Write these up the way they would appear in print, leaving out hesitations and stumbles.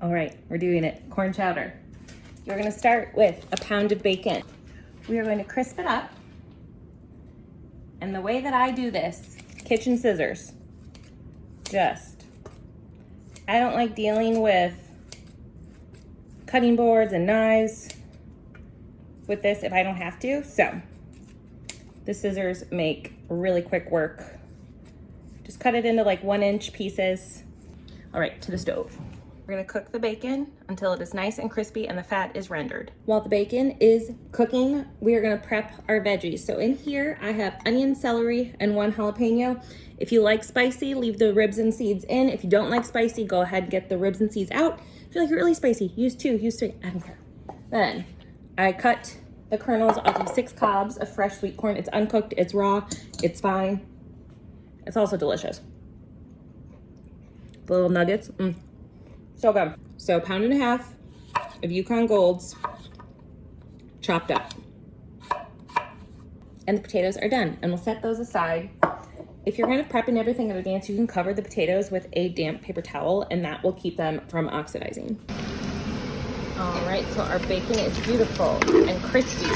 All right, we're doing it. Corn chowder. You're gonna start with a pound of bacon. We are going to crisp it up. And the way that I do this, kitchen scissors, I don't like dealing with cutting boards and knives with this if I don't have to. So the scissors make really quick work. Just cut it into like 1-inch pieces. All right, to the stove. We're gonna cook the bacon until it is nice and crispy and the fat is rendered. While the bacon is cooking, we are gonna prep our veggies. So in here, I have onion, celery, and 1 jalapeno. If you like spicy, leave the ribs and seeds in. If you don't like spicy, go ahead and get the ribs and seeds out. If you like it really spicy, use 2, use 3, I don't care. Then I cut the kernels off of 6 cobs of fresh sweet corn. It's uncooked, it's raw, it's fine. It's also delicious. The little nuggets, so good. So 1.5 pounds of Yukon Golds chopped up. And the potatoes are done, and we'll set those aside. If you're kind of prepping everything in advance, you can cover the potatoes with a damp paper towel, and that will keep them from oxidizing. All right, so our bacon is beautiful and crispy.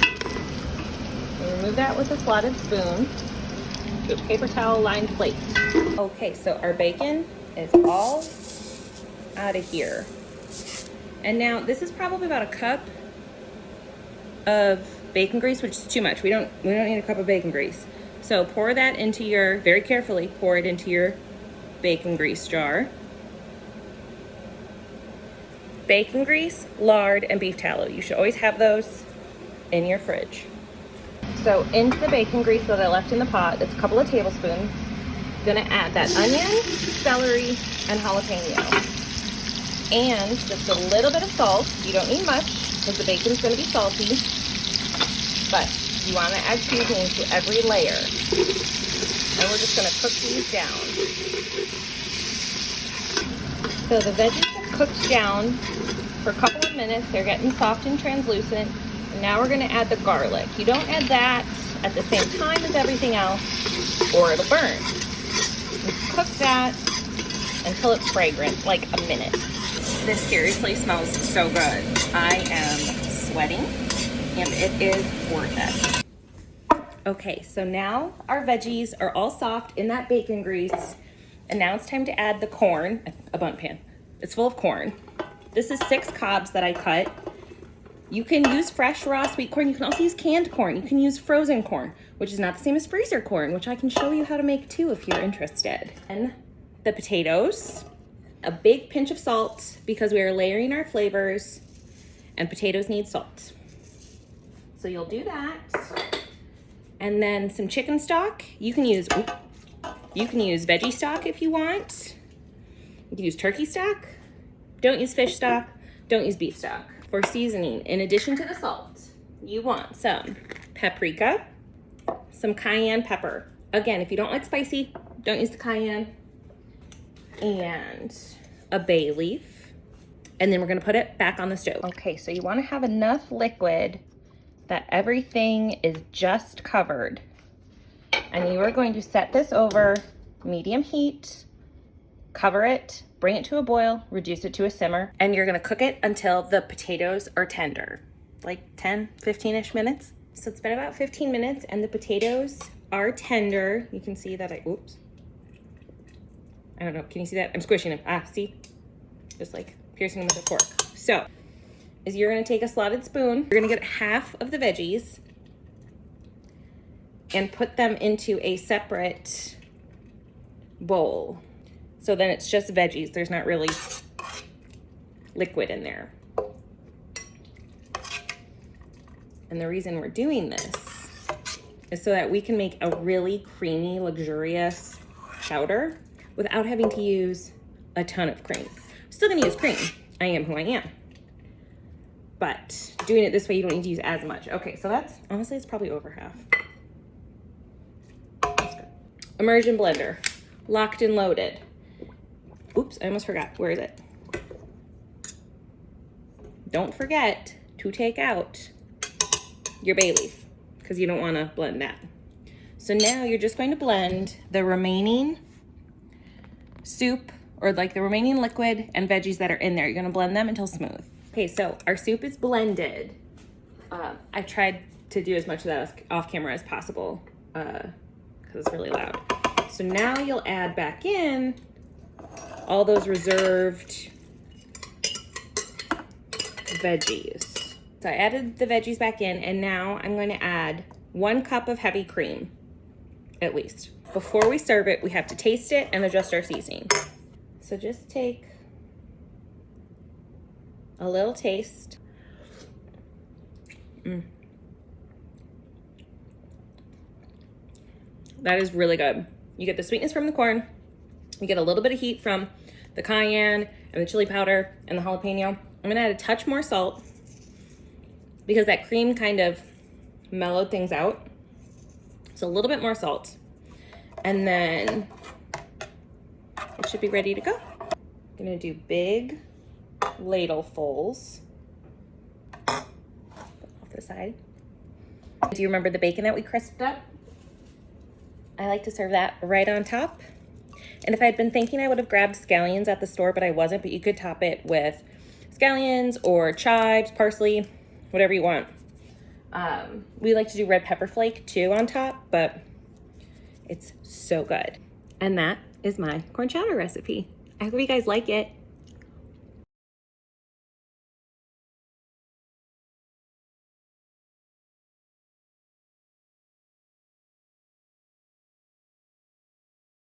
We remove that with a slotted spoon to a paper towel lined plate. Okay, so our bacon is all out of here. And now this is probably about a cup of bacon grease, which is too much. We don't need a cup of bacon grease. So pour that into your, very carefully, pour it into your bacon grease jar. Bacon grease, lard, and beef tallow. You should always have those in your fridge. So into the bacon grease that I left in the pot, it's a couple of tablespoons. Gonna add that onion, celery, and jalapeno. And just a little bit of salt. You don't need much because the bacon's gonna be salty, but you wanna add seasoning to every layer. And we're just gonna cook these down. So the veggies have cooked down for a couple of minutes. They're getting soft and translucent. And now we're gonna add the garlic. You don't add that at the same time as everything else or it'll burn. Cook that until it's fragrant, like a minute. This seriously smells so good. I am sweating and it is worth it. Okay, so now our veggies are all soft in that bacon grease. And now it's time to add the corn, a bundt pan. It's full of corn. This is 6 cobs that I cut. You can use fresh raw sweet corn. You can also use canned corn. You can use frozen corn, which is not the same as freezer corn, which I can show you how to make too if you're interested. And the potatoes, a big pinch of salt because we are layering our flavors and potatoes need salt. So you'll do that. And then some chicken stock. You can use veggie stock if you want. You can use turkey stock. Don't use fish stock. Don't use beef stock. For seasoning, in addition to the salt, you want some paprika, some cayenne pepper. Again, if you don't like spicy, don't use the cayenne. And a bay leaf. And then we're gonna put it back on the stove. Okay, so you wanna have enough liquid that everything is just covered. And you are going to set this over medium heat, cover it, bring it to a boil, reduce it to a simmer, and you're gonna cook it until the potatoes are tender, like 10, 15-ish minutes. So it's been about 15 minutes and the potatoes are tender. You can see that oops. I don't know, can you see that? I'm squishing them. Ah, see? Just like piercing them with a fork. So, is you're gonna take a slotted spoon, you're gonna get half of the veggies and put them into a separate bowl. So then it's just veggies. There's not really liquid in there. And the reason we're doing this is so that we can make a really creamy, luxurious chowder without having to use a ton of cream. I'm still gonna use cream. I am who I am. But doing it this way, you don't need to use as much. Okay, so that's, honestly, it's probably over half. That's good. Immersion blender, locked and loaded. Oops, I almost forgot. Where is it? Don't forget to take out your bay leaf because you don't want to blend that. So now you're just going to blend the remaining soup or like the remaining liquid and veggies that are in there. You're gonna blend them until smooth. Okay, so our soup is blended. I tried to do as much of that off camera as possible because it's really loud. So now you'll add back in all those reserved veggies. So I added the veggies back in, and now I'm going to add 1 cup of heavy cream, at least. Before we serve it, we have to taste it and adjust our seasoning. So just take a little taste. That is really good. You get the sweetness from the corn, you get a little bit of heat from the cayenne and the chili powder and the jalapeno. I'm gonna add a touch more salt because that cream kind of mellowed things out. So a little bit more salt. And then it should be ready to go. I'm gonna do big ladlefuls off the side. Do you remember the bacon that we crisped up? I like to serve that right on top. And if I had been thinking, I would have grabbed scallions at the store, but I wasn't. But you could top it with scallions or chives, parsley, whatever you want. We like to do red pepper flake too on top, but it's so good. And that is my corn chowder recipe. I hope you guys like it.